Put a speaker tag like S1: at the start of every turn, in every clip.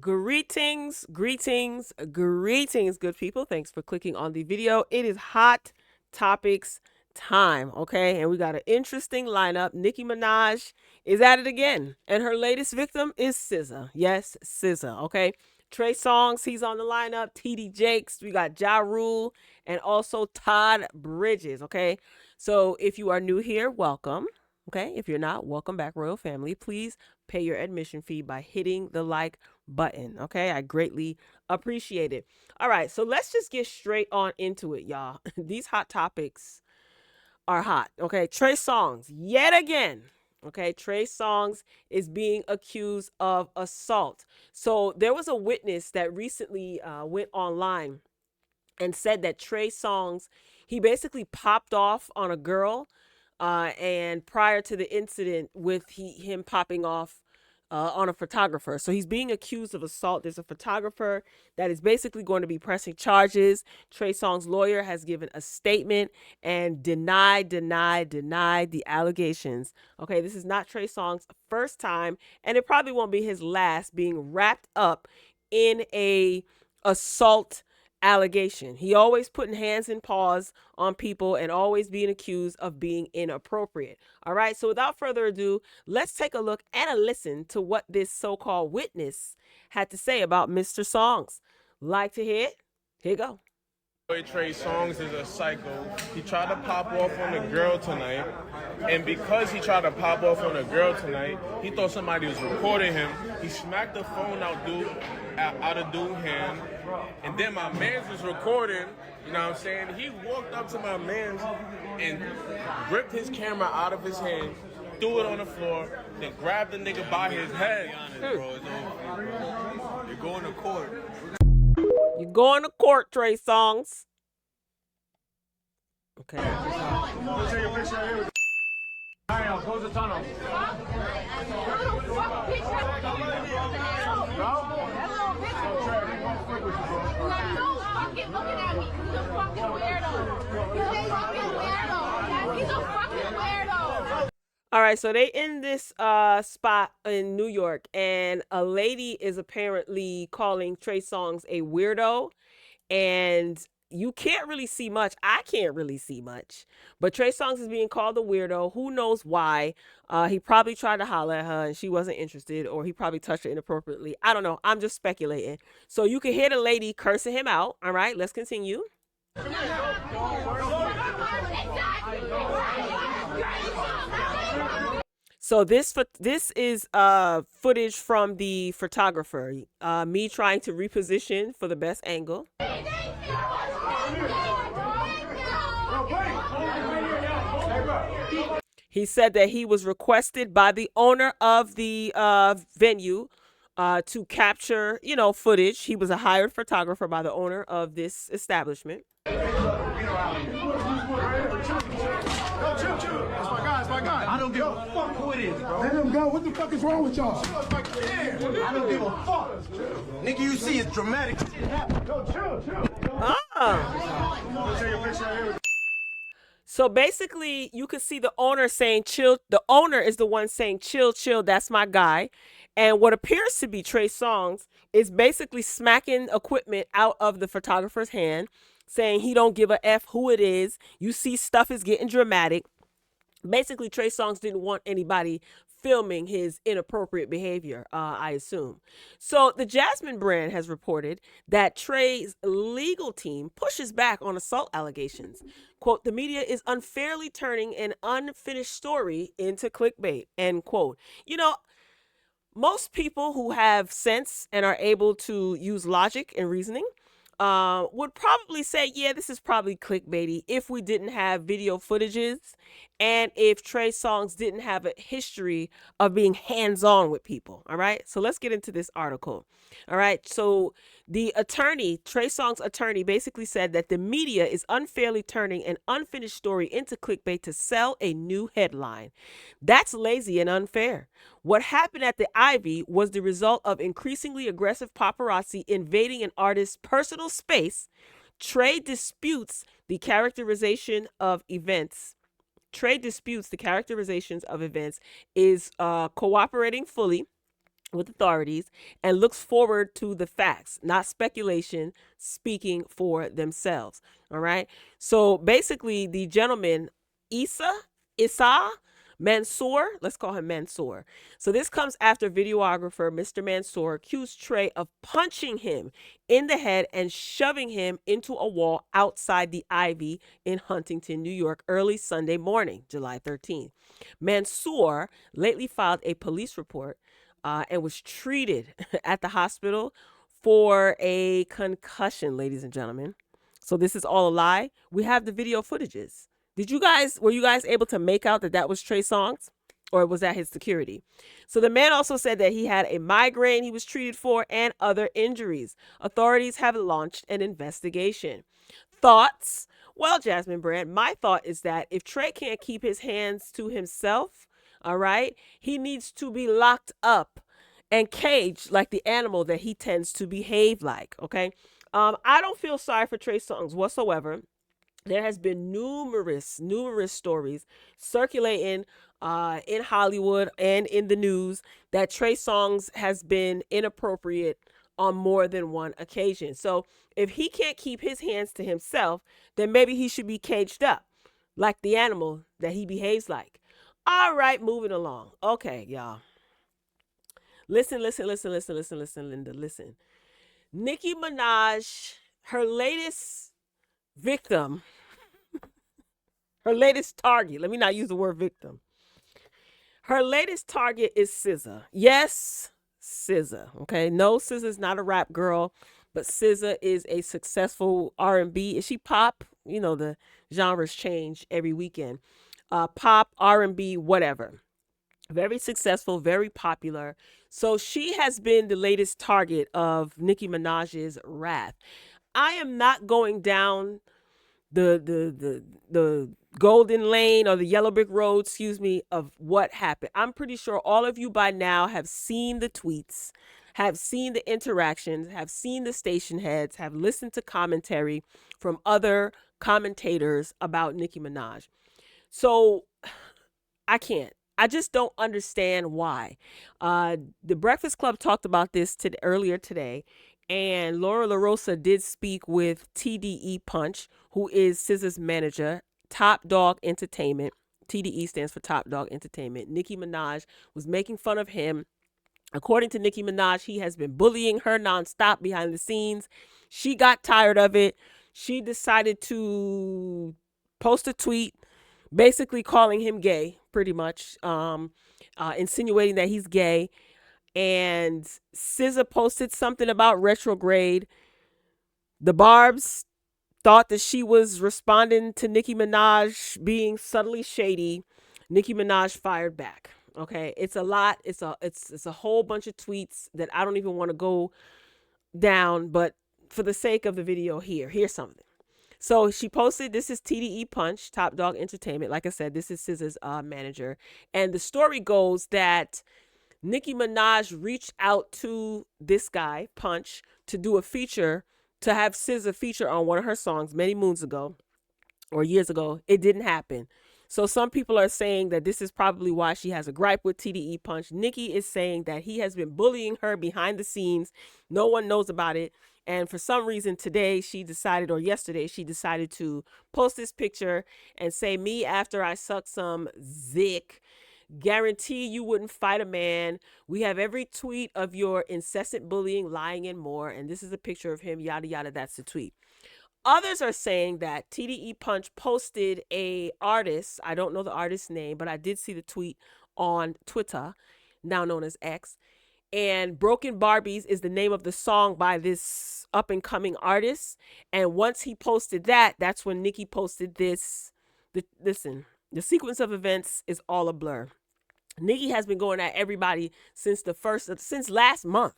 S1: Greetings, greetings, greetings, good people. Thanks for clicking on the video. It is hot topics time, okay? And we got an interesting lineup. Nicki Minaj is at it again, and her latest victim is SZA. Yes, SZA, okay? Trey Songz, he's on the lineup. TD Jakes, we got Ja Rule, and also Todd Bridges, okay? So if you are new here, welcome. Okay, if you're not, welcome back, Royal Family. Please pay your admission fee by hitting the like button. Okay, I greatly appreciate it. All right, so let's just get straight on into it, y'all. These hot topics are hot. Okay, Trey Songz, yet again. Okay, Trey Songz is being accused of assault. So there was a witness that recently went online and said that Trey Songz, he basically popped off on a girl, and prior to the incident with him popping off on a photographer. So he's being accused of assault. There's a photographer that is basically going to be pressing charges. Trey Songz's lawyer has given a statement and denied the allegations. Okay, this is not Trey Songz's first time, and it probably won't be his last being wrapped up in a assault allegation. He always putting hands and paws on people and always being accused of being inappropriate. All right, so without further ado, let's take a look and a listen to what this so-called witness had to say about Mr. Songz. Like to hear it? Here you go.
S2: Trey Songz is a psycho. He tried to pop off on a girl tonight, and because he tried to pop off on a girl tonight, he thought somebody was recording him. He smacked the phone out of dude's hand, and then my man's was recording. You know what I'm saying? He walked up to my man's and gripped his camera out of his hand, threw it on the floor, then grabbed the nigga by his head.
S3: Be honest, bro. It's over. You're going to court.
S1: You're going to court, Trey Songz. Okay.
S4: Take a picture here. Close the tunnel.
S1: All right, so they in this spot in New York, and a lady is apparently calling Trey Songz a weirdo, and you can't really see much. I can't really see much, but Trey Songz is being called a weirdo. Who knows why? He probably tried to holler at her and she wasn't interested, or he probably touched her inappropriately. I don't know. I'm just speculating. So you can hear the lady cursing him out. All right, let's continue. So this is footage from the photographer. Me trying to reposition for the best angle. He said that he was requested by the owner of the venue to capture, footage. He was a hired photographer by the owner of this establishment.
S4: I don't give a fuck who it is, bro. Let him go. What the fuck is wrong with y'all? I don't give a fuck. Nigga, you see it's dramatic. Yo, chill.
S1: So basically, you could see the owner saying, chill. The owner is the one saying, chill, that's my guy. And what appears to be Trey Songz is basically smacking equipment out of the photographer's hand, saying he don't give a F who it is. You see stuff is getting dramatic. Basically, Trey Songz didn't want anybody filming his inappropriate behavior, I assume. So the Jasmine brand has reported that Trey's legal team pushes back on assault allegations. Quote, the media is unfairly turning an unfinished story into clickbait, end quote. Most people who have sense and are able to use logic and reasoning would probably say, yeah, this is probably clickbaity if we didn't have video footages and if Trey Songz didn't have a history of being hands-on with people. All right, so let's get into this article. All right, so the attorney, Trey Songz's attorney, basically said that the media is unfairly turning an unfinished story into clickbait to sell a new headline. That's lazy and unfair. What happened at the Ivy was the result of increasingly aggressive paparazzi invading an artist's personal space. Trey disputes the characterization of events. Trey disputes the characterizations of events, is cooperating fully with authorities and looks forward to the facts, not speculation, speaking for themselves. All right. So basically, the gentleman, Issa Mansour, let's call him Mansour. So this comes after videographer Mr. Mansour accused Trey of punching him in the head and shoving him into a wall outside the Ivy in Huntington, New York, early Sunday morning, July 13th. Mansour lately filed a police report and was treated at the hospital for a concussion, ladies and gentlemen. So this is all a lie. We have the video footages. Were you guys able to make out that that was Trey Songz? Or was that his security? So the man also said that he had a migraine he was treated for and other injuries. Authorities have launched an investigation. Thoughts? Well, Jasmine Brand, my thought is that if Trey can't keep his hands to himself, all right, he needs to be locked up and caged like the animal that he tends to behave like. Okay. I don't feel sorry for Trey Songz whatsoever. There has been numerous stories circulating in Hollywood and in the news that Trey Songz has been inappropriate on more than one occasion. So if he can't keep his hands to himself, then maybe he should be caged up like the animal that he behaves like. All right, moving along. Okay, y'all. Listen, Linda, listen. Nicki Minaj, her latest victim, her latest target. Let me not use the word victim. Her latest target is SZA. Yes, SZA. Okay, no, SZA's not a rap girl, but SZA is a successful R&B. Is she pop? You know, the genres change every weekend. Pop, R&B, whatever. Very successful, very popular. So she has been the latest target of Nicki Minaj's wrath. I am not going down the golden lane or the yellow brick road, excuse me, of what happened. I'm pretty sure all of you by now have seen the tweets, have seen the interactions, have seen the station heads, have listened to commentary from other commentators about Nicki Minaj. So I can't. I just don't understand why. The Breakfast Club talked about this earlier today, and Laura LaRosa did speak with TDE Punch, who is SZA's manager, Top Dog Entertainment. TDE stands for Top Dog Entertainment. Nicki Minaj was making fun of him. According to Nicki Minaj, he has been bullying her nonstop behind the scenes. She got tired of it. She decided to post a tweet basically calling him gay, pretty much, insinuating that he's gay. And SZA posted something about retrograde. The Barbs thought that she was responding to Nicki Minaj being subtly shady. Nicki Minaj fired back. Okay, it's a lot. It's a whole bunch of tweets that I don't even want to go down, but for the sake of the video here's something. So she posted, this is TDE Punch, Top Dog Entertainment. Like I said, this is SZA's manager. And the story goes that Nicki Minaj reached out to this guy, Punch, to do a feature, to have SZA feature on one of her songs many moons ago or years ago. It didn't happen. So some people are saying that this is probably why she has a gripe with TDE Punch. Nicki is saying that he has been bullying her behind the scenes. No one knows about it. And for some reason today she decided, or yesterday she decided to post this picture and say, me after I suck some zick. Guarantee you wouldn't fight a man. We have every tweet of your incessant bullying, lying, and more. And this is a picture of him, yada, yada. That's the tweet. Others are saying that TDE Punch posted a artist. I don't know the artist's name, but I did see the tweet on Twitter, now known as X. And Broken Barbies is the name of the song by this up and coming artist. And once he posted that, that's when Nicki posted this. Listen, the sequence of events is all a blur. Nicki has been going at everybody since last month.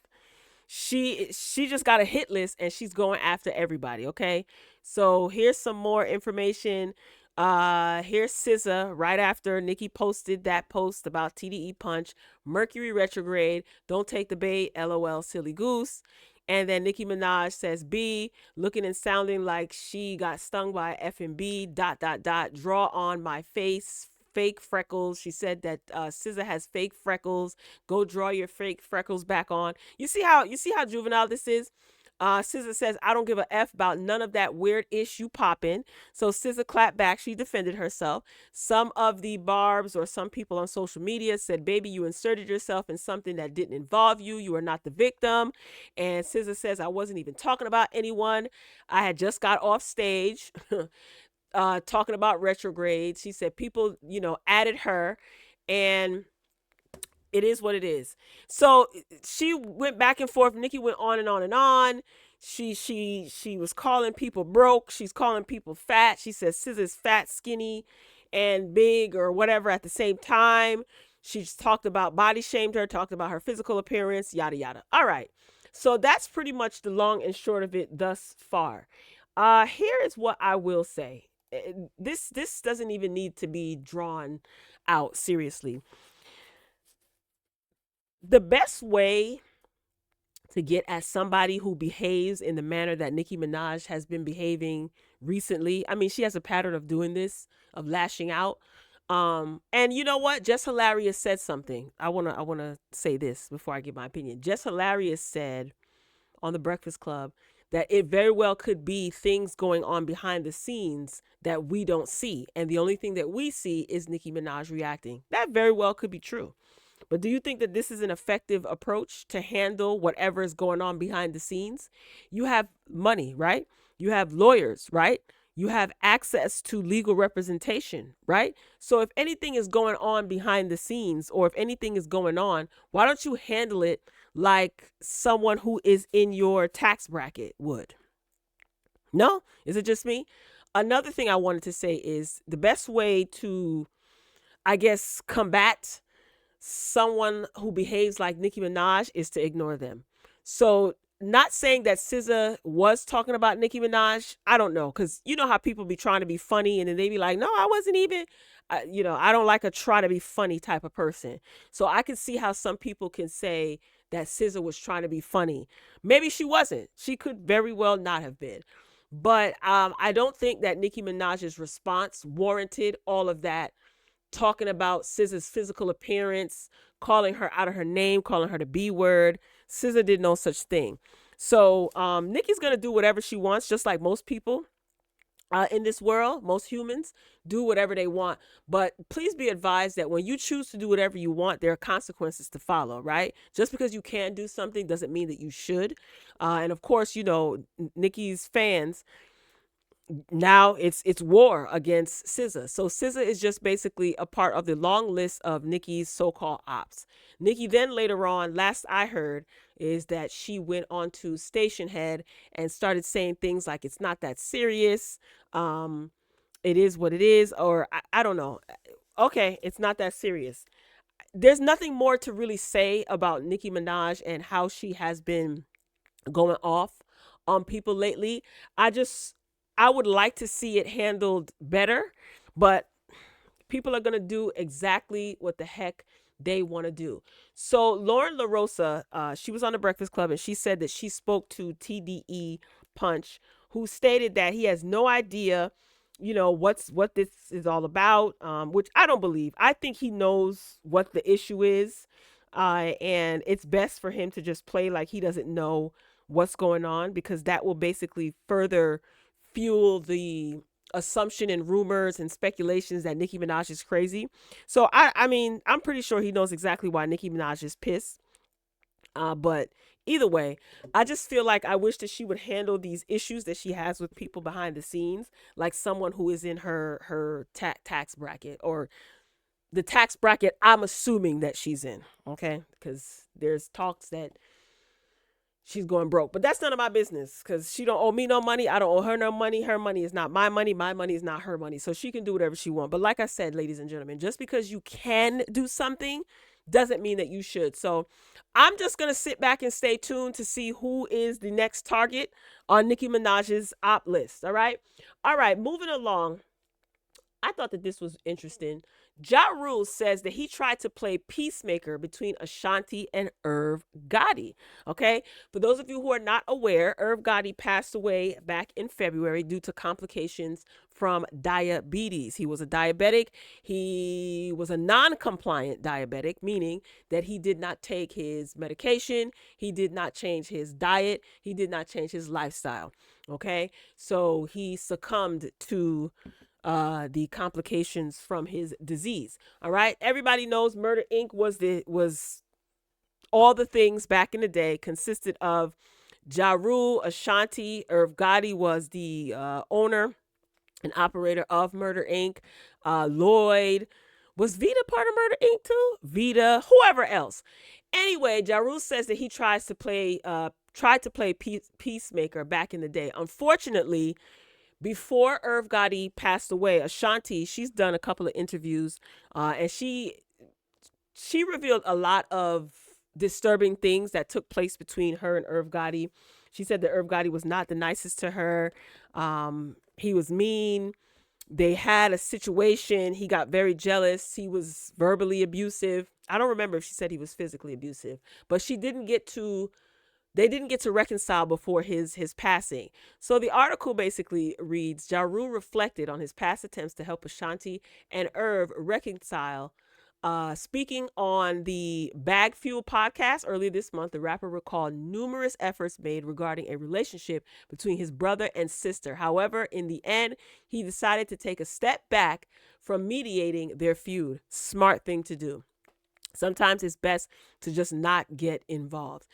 S1: She just got a hit list and she's going after everybody. Okay, so here's some more information. Here's SZA right after Nicki posted that post about TDE Punch, Mercury retrograde, don't take the bait, LOL, silly goose. And then Nicki Minaj says, B, looking and sounding like she got stung by a F&B, ... draw on my face, fake freckles. She said that SZA has fake freckles. Go draw your fake freckles back on. You see how juvenile this is. SZA says, I don't give a F about none of that weird ish you poppin'. So SZA clapped back. She defended herself. Some of the barbs or some people on social media said, baby, you inserted yourself in something that didn't involve you. You are not the victim. And SZA says, I wasn't even talking about anyone. I had just got off stage talking about retrograde. She said people, added her, and it is what it is. So she went back and forth. Nicki went on and on and on. She was calling people broke. She's calling people fat. She says SZA's fat, skinny, and big or whatever at the same time. She just talked about body shamed her, talked about her physical appearance, yada yada. All right. So that's pretty much the long and short of it thus far. Here is what I will say. This doesn't even need to be drawn out seriously. The best way to get at somebody who behaves in the manner that Nicki Minaj has been behaving recently. I mean, she has a pattern of doing this, of lashing out. And you know what? Jess Hilarious said something. I wanna say this before I give my opinion. Jess Hilarious said on the Breakfast Club that it very well could be things going on behind the scenes that we don't see. And the only thing that we see is Nicki Minaj reacting. That very well could be true. But do you think that this is an effective approach to handle whatever is going on behind the scenes? You have money, right? You have lawyers, right? You have access to legal representation, right? So if anything is going on behind the scenes, or if anything is going on, why don't you handle it like someone who is in your tax bracket would? No? Is it just me? Another thing I wanted to say is the best way to, I guess, combat someone who behaves like Nicki Minaj is to ignore them. So, not saying that SZA was talking about Nicki Minaj. I don't know, because you know how people be trying to be funny and then they be like, no, I wasn't even, I don't like a try to be funny type of person. So I can see how some people can say that SZA was trying to be funny. Maybe she wasn't. She could very well not have been. But I don't think that Nicki Minaj's response warranted all of that, talking about SZA's physical appearance, calling her out of her name, calling her the B word. SZA did no such thing. So Nicki's going to do whatever she wants, just like most people in this world, most humans do whatever they want. But please be advised that when you choose to do whatever you want, there are consequences to follow, right? Just because you can do something doesn't mean that you should. And of course, Nicki's fans, now it's war against SZA. So SZA is just basically a part of the long list of Nicki's so-called ops. Nicki then later on, last I heard, is that she went on to Station Head and started saying things like it's not that serious. It is what it is, or I don't know. Okay, it's not that serious. There's nothing more to really say about Nicki Minaj and how she has been going off on people lately. I would like to see it handled better, but people are going to do exactly what the heck they want to do. So Lauren LaRosa, she was on the Breakfast Club, and she said that she spoke to TDE Punch, who stated that he has no idea, what this is all about, which I don't believe. I think he knows what the issue is, and it's best for him to just play like he doesn't know what's going on, because that will basically further fuel the assumption and rumors and speculations that Nicki Minaj is crazy. So I mean, I'm pretty sure he knows exactly why Nicki Minaj is pissed. But either way, I just feel like I wish that she would handle these issues that she has with people behind the scenes like someone who is in her tax bracket, or the tax bracket I'm assuming that she's in, okay? Because there's talks that she's going broke, but that's none of my business, because she don't owe me no money. I don't owe her no money. Her money is not my money. My money is not her money. So she can do whatever she wants. But like I said, ladies and gentlemen, just because you can do something doesn't mean that you should. So I'm just going to sit back and stay tuned to see who is the next target on Nicki Minaj's op list. All right. Moving along. I thought that this was interesting. Ja Rule says that he tried to play peacemaker between Ashanti and Gotti. Okay, for those of you who are not aware, Gotti passed away back in February due to complications from diabetes. He was a diabetic. He was a non-compliant diabetic, meaning that he did not take his medication, he did not change his diet, he did not change his lifestyle. Okay, so he succumbed to the complications from his disease. All right, everybody knows Murder Inc. was all the things back in the day. Consisted of Ja Rule, Ashanti, Gotti was the owner and operator of Murder Inc. Lloyd. Was Vita part of Murder Inc. too? Vita, whoever else. Anyway, Ja Rule says that he tried to play Peacemaker back in the day. Unfortunately, before Gotti passed away, Ashanti, she's done a couple of interviews, and she revealed a lot of disturbing things that took place between her and Gotti. She said that Gotti was not the nicest to her. He was mean. They had a situation. He got very jealous. He was verbally abusive. I don't remember if she said he was physically abusive, but they didn't get to reconcile before his passing. So the article basically reads, Ja Rule reflected on his past attempts to help Ashanti and reconcile. Speaking on the Bag Fuel podcast earlier this month, the rapper recalled numerous efforts made regarding a relationship between his brother and sister. However, in the end, he decided to take a step back from mediating their feud. Smart thing to do. Sometimes it's best to just not get involved.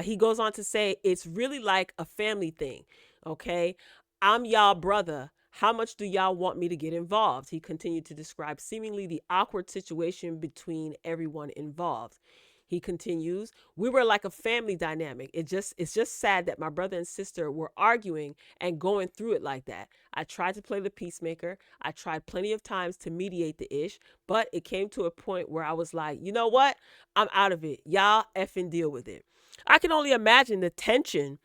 S1: He goes on to say, it's really like a family thing. Okay. I'm y'all brother. How much do y'all want me to get involved? He continued to describe seemingly the awkward situation between everyone involved. He continues, we were like a family dynamic. It's just sad that my brother and sister were arguing and going through it like that. I tried to play the peacemaker. I tried plenty of times to mediate the ish, but it came to a point where I was like, you know what? I'm out of it. Y'all effing deal with it. I can only imagine the tension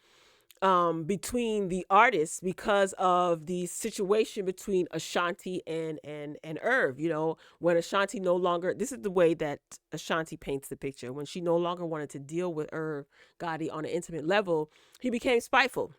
S1: between the artists because of the situation between Ashanti and Irv. You know, when Ashanti no longer, this is the way that Ashanti paints the picture, when she no longer wanted to deal with Irv Gotti on an intimate level, he became spiteful.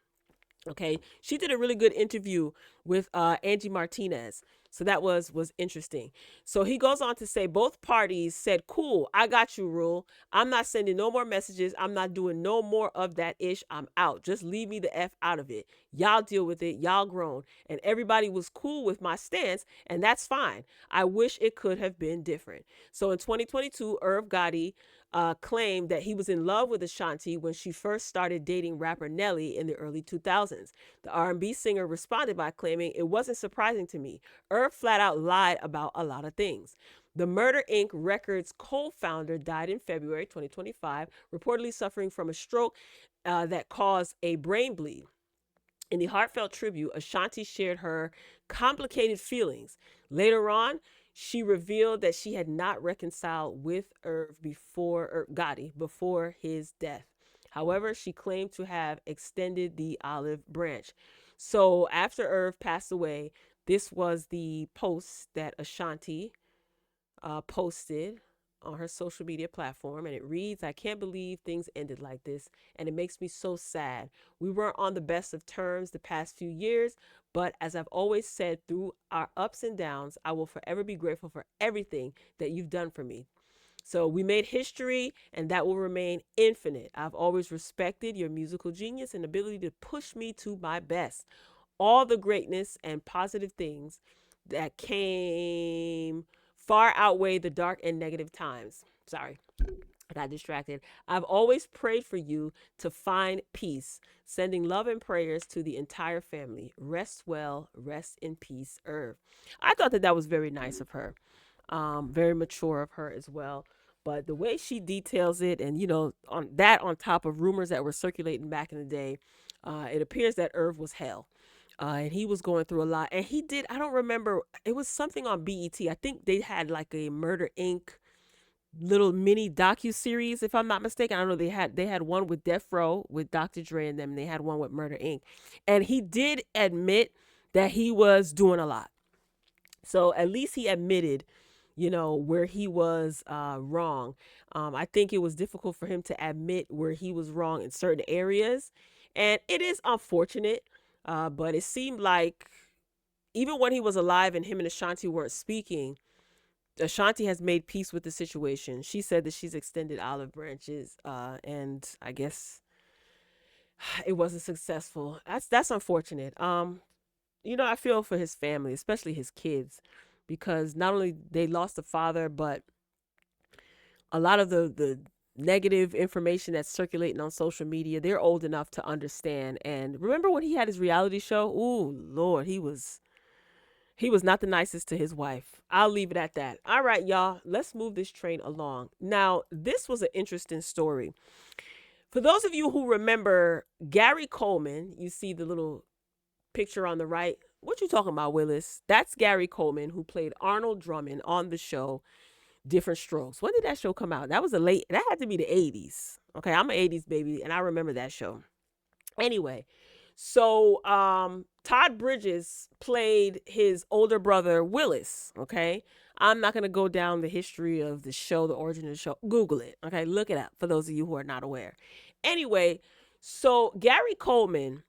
S1: Okay, she did a really good interview with Angie Martinez. So that was interesting. So he goes on to say both parties said, cool, I got you, Rule. I'm not sending no more messages. I'm not doing no more of that ish. I'm out. Just leave me the F out of it. Y'all deal with it. Y'all grown. And everybody was cool with my stance, and that's fine. I wish it could have been different. So in 2022, Irv Gotti claimed that he was in love with Ashanti when she first started dating rapper Nelly in the early 2000s. The R&B singer responded by claiming, it wasn't surprising to me. Irv flat out lied about a lot of things. The Murder Inc. Records co-founder died in February 2025, reportedly suffering from a stroke that caused a brain bleed. In the heartfelt tribute, Ashanti shared her complicated feelings. Later on, she revealed that she had not reconciled with Gotti before his death. However, she claimed to have extended the olive branch. So after Irv passed away, this was the post that Ashanti posted on her social media platform, and it reads, I can't believe things ended like this, and it makes me so sad. We weren't on the best of terms the past few years, but as I've always said, through our ups and downs, I will forever be grateful for everything that you've done for me. So we made history, and that will remain infinite. I've always respected your musical genius and ability to push me to my best. All the greatness and positive things that came far outweigh the dark and negative times. Sorry, I got distracted. I've always prayed for you to find peace, sending love and prayers to the entire family. Rest well, rest in peace, Irv. I thought that was very nice of her, very mature of her as well. But the way she details it, and on top of rumors that were circulating back in the day, it appears that Irv was hell. And he was going through a lot. And he did, I don't remember, it was something on BET. I think they had like a Murder Inc. little mini docu-series, if I'm not mistaken. I don't know, they had one with Death Row with Dr. Dre and them, and they had one with Murder Inc. And he did admit that he was doing a lot. So at least he admitted, you know, where he was wrong. I think it was difficult for him to admit where he was wrong in certain areas. And it is unfortunate, but it seemed like even when he was alive and him and Ashanti weren't speaking, Ashanti has made peace with the situation. She said that she's extended olive branches, and I guess it wasn't successful. That's unfortunate. You know, I feel for his family, especially his kids, because not only they lost a father, but a lot of the negative information that's circulating on social media, they're old enough to understand. And remember when he had his reality show? Ooh, Lord, he was not the nicest to his wife. I'll leave it at that. All right, y'all, let's move this train along. Now, this was an interesting story. For those of you who remember Gary Coleman, you see the little picture on the right. What you talking about, Willis? That's Gary Coleman, who played Arnold Drummond on the show Diff'rent Strokes. When did that show come out? That had to be the 80s. Okay, I'm an 80s baby, and I remember that show. Anyway, so Todd Bridges played his older brother, Willis, okay? I'm not going to go down the history of the show, the origin of the show. Google it, okay? Look it up for those of you who are not aware. Anyway, so Gary Coleman,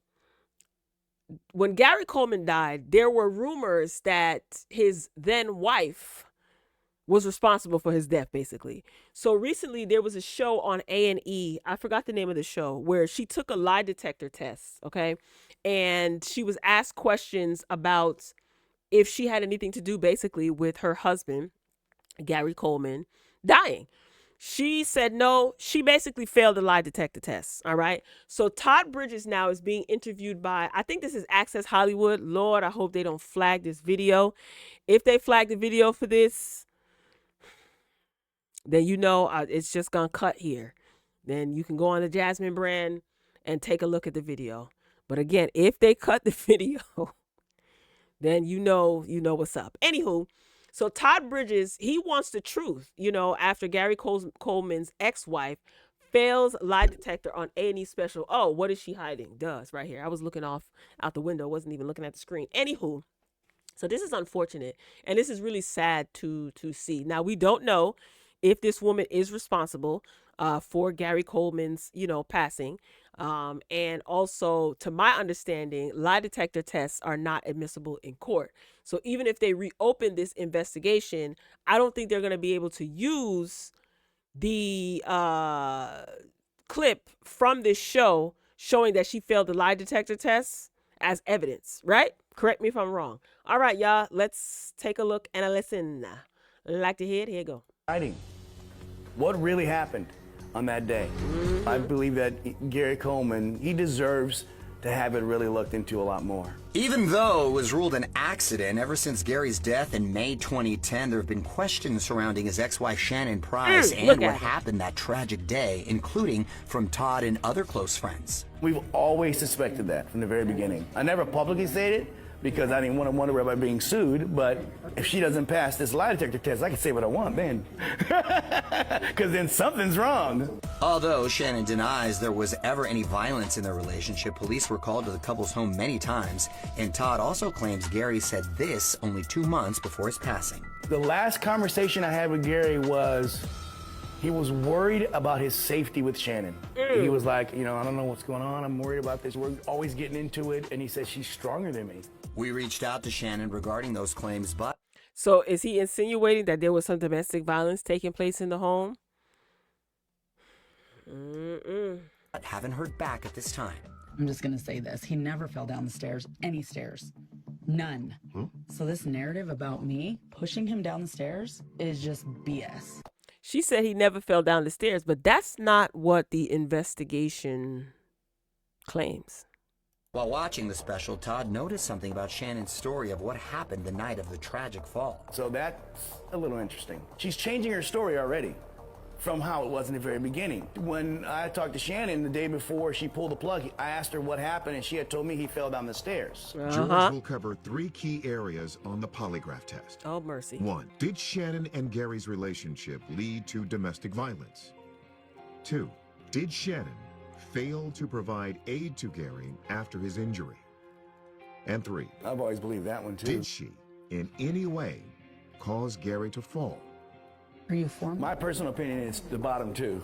S1: when Gary Coleman died, there were rumors that his then wife was responsible for his death, basically. So recently there was a show on A&E, I forgot the name of the show, where she took a lie detector test, okay? And she was asked questions about if she had anything to do, basically, with her husband, Gary Coleman, dying. She said no. She basically failed the lie detector test, all right? So Todd Bridges now is being interviewed by, I think this is Access Hollywood. Lord, I hope they don't flag this video. If they flag the video for this, then you know it's just gonna cut here. Then you can go on the Jasmine brand and take a look at the video. But again, if they cut the video, then you know what's up. Anywho, so Todd Bridges, he wants the truth, you know, after Gary Coleman's ex-wife fails lie detector on A&E special. Oh, what is she hiding? Duh, it's right here. I was looking out the window, wasn't even looking at the screen. Anywho, so this is unfortunate, and this is really sad to see. Now, we don't know if this woman is responsible for Gary Coleman's, you know, passing. And also, to my understanding, lie detector tests are not admissible in court. So even if they reopen this investigation, I don't think they're going to be able to use the clip from this show showing that she failed the lie detector tests as evidence, right? Correct me if I'm wrong. All right, y'all, let's take a look and a listen. Like to hear it? Here you go.
S5: What really happened on that day? I believe that Gary Coleman, he deserves to have it really looked into a lot more.
S6: Even though it was ruled an accident, ever since Gary's death in May 2010, there have been questions surrounding his ex-wife Shannon Price and what happened that tragic day, including from Todd and other close friends.
S5: We've always suspected that from the very beginning. I never publicly said it because I didn't want to wonder about being sued, but if she doesn't pass this lie detector test, I can say what I want then. Because then something's wrong.
S6: Although Shannon denies there was ever any violence in their relationship, police were called to the couple's home many times, and Todd also claims Gary said this only 2 months before his passing.
S5: The last conversation I had with Gary was, he was worried about his safety with Shannon. He was like, you know, I don't know what's going on. I'm worried about this. We're always getting into it. And he said, she's stronger than me.
S6: We reached out to Shannon regarding those claims, but...
S1: So is he insinuating that there was some domestic violence taking place in the home?
S6: But haven't heard back at this time.
S7: I'm just going to say this. He never fell down the stairs, any stairs. None. So this narrative about me pushing him down the stairs is just BS.
S1: She said he never fell down the stairs, but that's not what the investigation claims.
S6: While watching the special, Todd noticed something about Shannon's story of what happened the night of the tragic fall.
S5: So that's a little interesting. She's changing her story already from how it was in the very beginning. When I talked to Shannon the day before she pulled the plug, I asked her what happened, and she had told me he fell down the stairs.
S8: Jurors will cover 3 key areas on the polygraph test.
S1: Oh, mercy.
S8: 1. Did Shannon and Gary's relationship lead to domestic violence? 2. Did Shannon fail to provide aid to Gary after his injury? And 3.
S5: I've always believed that one, too.
S8: Did she, in any way, caused Gary to fall?
S7: Are you for me?
S5: My personal opinion is the bottom two,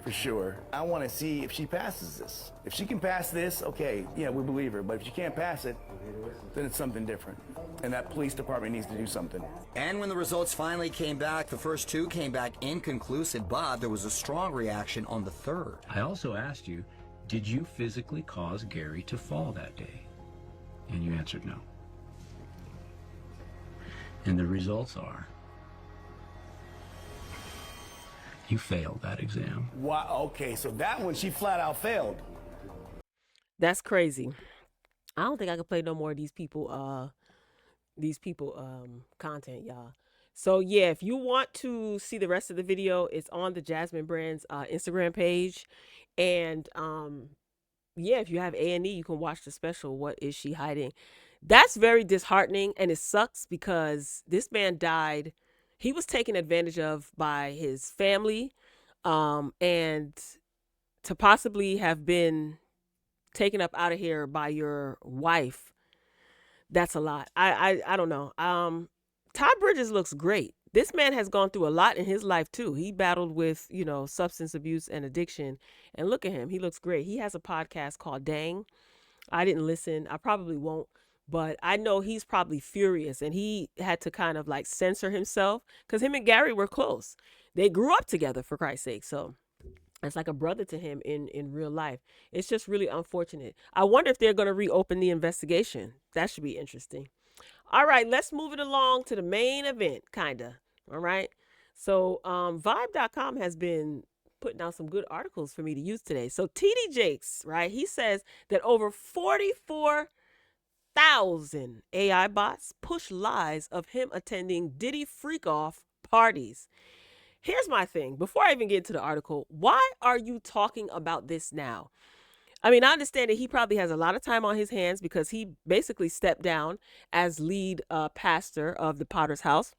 S5: for sure. I want to see if she passes this. If she can pass this, okay, yeah, we believe her. But if she can't pass it, then it's something different. And that police department needs to do something.
S6: And when the results finally came back, the first two came back inconclusive, but there was a strong reaction on the third.
S9: I also asked you, did you physically cause Gary to fall that day? And you answered no. And the results are, you failed that exam.
S5: Wow, okay, so that one she flat out failed.
S1: That's crazy. I don't think I could play no more of these people content, y'all. So yeah, if you want to see the rest of the video, it's on the Jasmine Brand's Instagram page. And yeah, if you have A&E, you can watch the special, What Is She Hiding? That's very disheartening, and it sucks because this man died. He was taken advantage of by his family, and to possibly have been taken up out of here by your wife, that's a lot. I don't know. Todd Bridges looks great. This man has gone through a lot in his life too. He battled with, substance abuse and addiction, and look at him. He looks great. He has a podcast called Dang. I didn't listen. I probably won't. But I know he's probably furious, and he had to kind of like censor himself because him and Gary were close. They grew up together, for Christ's sake. So it's like a brother to him in real life. It's just really unfortunate. I wonder if they're going to reopen the investigation. That should be interesting. All right, let's move it along to the main event, kind of. All right. So Vibe.com has been putting out some good articles for me to use today. So TD Jakes, right? He says that over 44,000 AI bots push lies of him attending Diddy freak-off parties. Here's my thing. Before I even get into the article, why are you talking about this now? I mean, I understand that he probably has a lot of time on his hands because he basically stepped down as lead pastor of the Potter's House.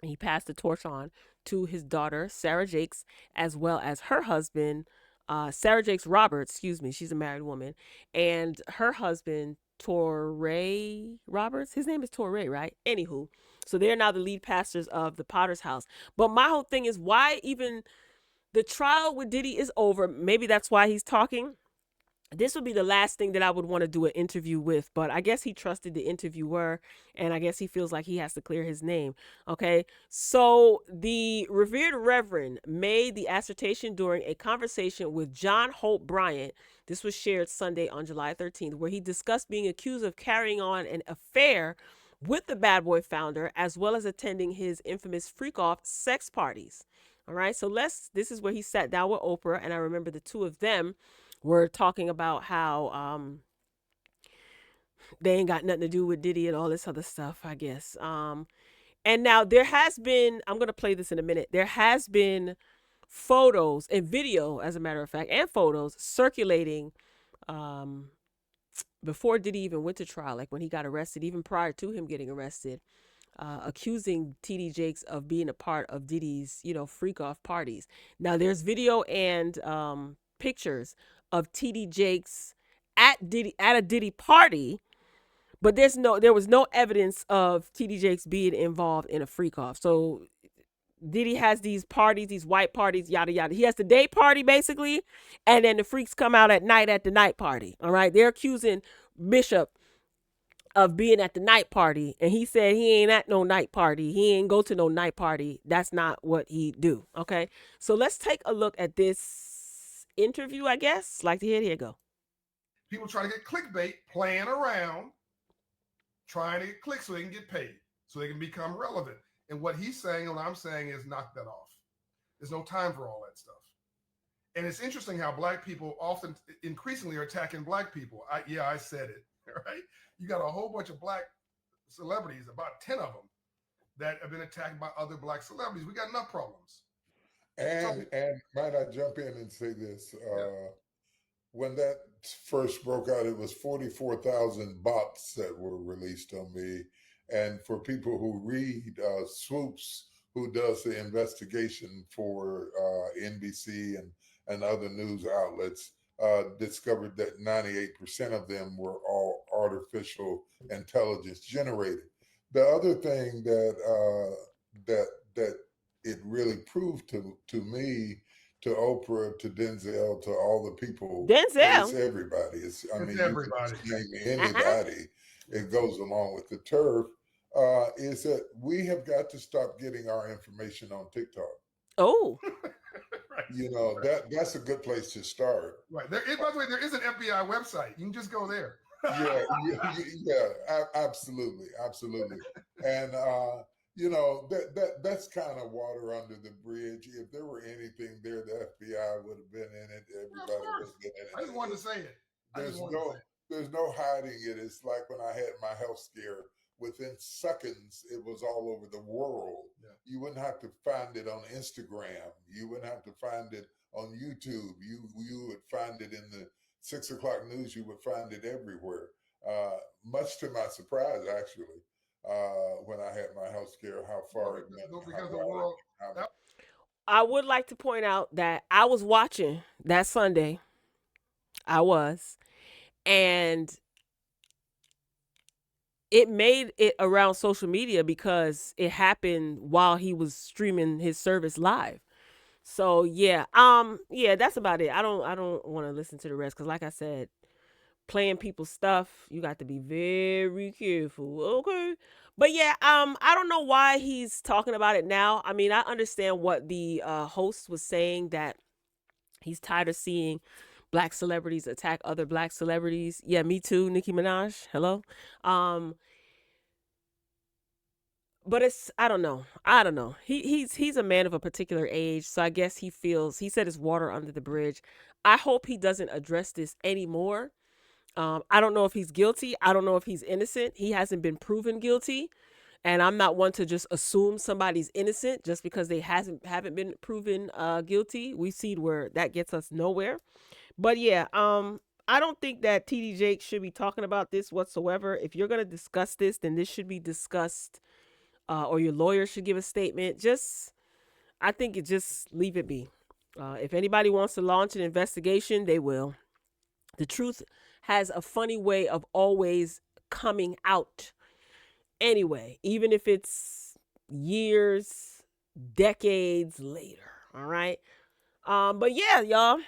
S1: He passed the torch on to his daughter, Sarah Jakes, as well as her husband, Sarah Jakes Roberts, excuse me, she's a married woman, and her husband, Trey Roberts. His name is Trey, right? Anywho, so they're now the lead pastors of the Potter's House. But my whole thing is, why even the trial with Diddy is over. Maybe that's why he's talking. This would be the last thing that I would want to do an interview with, but I guess he trusted the interviewer, and I guess he feels like he has to clear his name. Okay, so the revered Reverend made the assertion during a conversation with John Hope Bryant. This was shared Sunday on July 13th, where he discussed being accused of carrying on an affair with the Bad Boy founder, as well as attending his infamous freak-off sex parties. All right, so this is where he sat down with Oprah, and I remember the two of them were talking about how they ain't got nothing to do with Diddy and all this other stuff, I guess. And now there has been, I'm going to play this in a minute, there has been photos and video, as a matter of fact, and photos circulating before Diddy even went to trial, like when he got arrested, even prior to him getting arrested, accusing TD Jakes of being a part of Diddy's, freak-off parties. Now there's video and pictures of TD Jakes at a Diddy party, but there was no evidence of TD Jakes being involved in a freak off. So Diddy has these parties, these white parties, yada yada. He has the day party basically, and then the freaks come out at night at the night party. All right, they're accusing Bishop of being at the night party, and he said he ain't at no night party. He ain't go to no night party. That's not what he do. Okay, so let's take a look at this interview, I guess. Like to hear it. Here go.
S10: People try to get clickbait, playing around, trying to get clicks so they can get paid, so they can become relevant. And what he's saying and what I'm saying is knock that off. There's no time for all that stuff. And it's interesting how black people often increasingly are attacking black people. I said it, right? You got a whole bunch of black celebrities, about 10 of them, that have been attacked by other black celebrities. We got enough problems.
S11: And might I jump in and say this? When that first broke out, it was 44,000 bots that were released on me. And for people who read, Swoops, who does the investigation for NBC and other news outlets, discovered that 98% of them were all artificial intelligence generated. The other thing that it really proved to me, to Oprah, to Denzel, to all the people, it's
S1: Denzel.
S11: everybody. I
S10: It's
S11: mean, you can
S10: everybody.
S11: just name
S1: Uh-uh.
S11: anybody. It goes along with the turf. Is that we have got to stop getting our information on TikTok.
S1: Oh.
S10: Right.
S11: You know, that's a good place to start.
S10: Right. By the way, there is an FBI website. You can just go there.
S11: Absolutely, absolutely. And you know, that's kind of water under the bridge. If there were anything there, the FBI would have been in it. Everybody would have been in it.
S10: I just wanted to say it.
S11: There's no hiding it. It's like when I had my health scare. Within seconds, it was all over the world.
S10: Yeah.
S11: You wouldn't have to find it on Instagram. You wouldn't have to find it on YouTube. You would find it in the 6 o'clock news. You would find it everywhere. Much to my surprise, actually, when I had my health scare, how far it went.
S10: Because the world.
S1: I would like to point out that I was watching that Sunday. I was. And it made it around social media because it happened while he was streaming his service live. So yeah, that's about it. I don't want to listen to the rest because, like I said, playing people's stuff, you got to be very careful. Okay. But yeah, I don't know why he's talking about it now. I mean, I understand what the host was saying, that he's tired of seeing black celebrities attack other black celebrities. Yeah, me too, Nicki Minaj. Hello. But it's I don't know. He's a man of a particular age, so I guess he said it's water under the bridge. I hope he doesn't address this anymore. I don't know if he's guilty. I don't know if he's innocent. He hasn't been proven guilty. And I'm not one to just assume somebody's innocent just because they haven't been proven guilty. We've seen where that gets us nowhere. But yeah, I don't think that TD Jakes should be talking about this whatsoever. If you're gonna discuss this, then this should be discussed, or your lawyer should give a statement. I think just leave it be. If anybody wants to launch an investigation, they will. The truth has a funny way of always coming out anyway, even if it's years, decades later. All right. But yeah, y'all,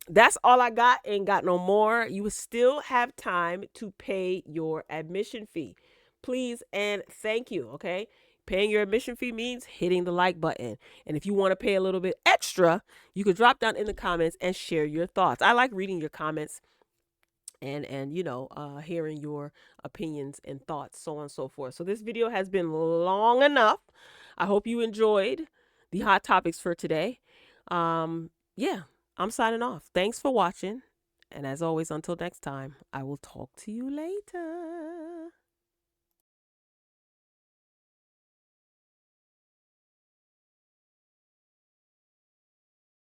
S1: that's all I got. Ain't got no more. You still have time to pay your admission fee. Please and thank you. Okay. Paying your admission fee means hitting the like button. And if you want to pay a little bit extra, you could drop down in the comments and share your thoughts. I like reading your comments and hearing your opinions and thoughts, so on and so forth. So this video has been long enough. I hope you enjoyed the hot topics for today. Yeah, I'm signing off. Thanks for watching. And as always, until next time, I will talk to you later.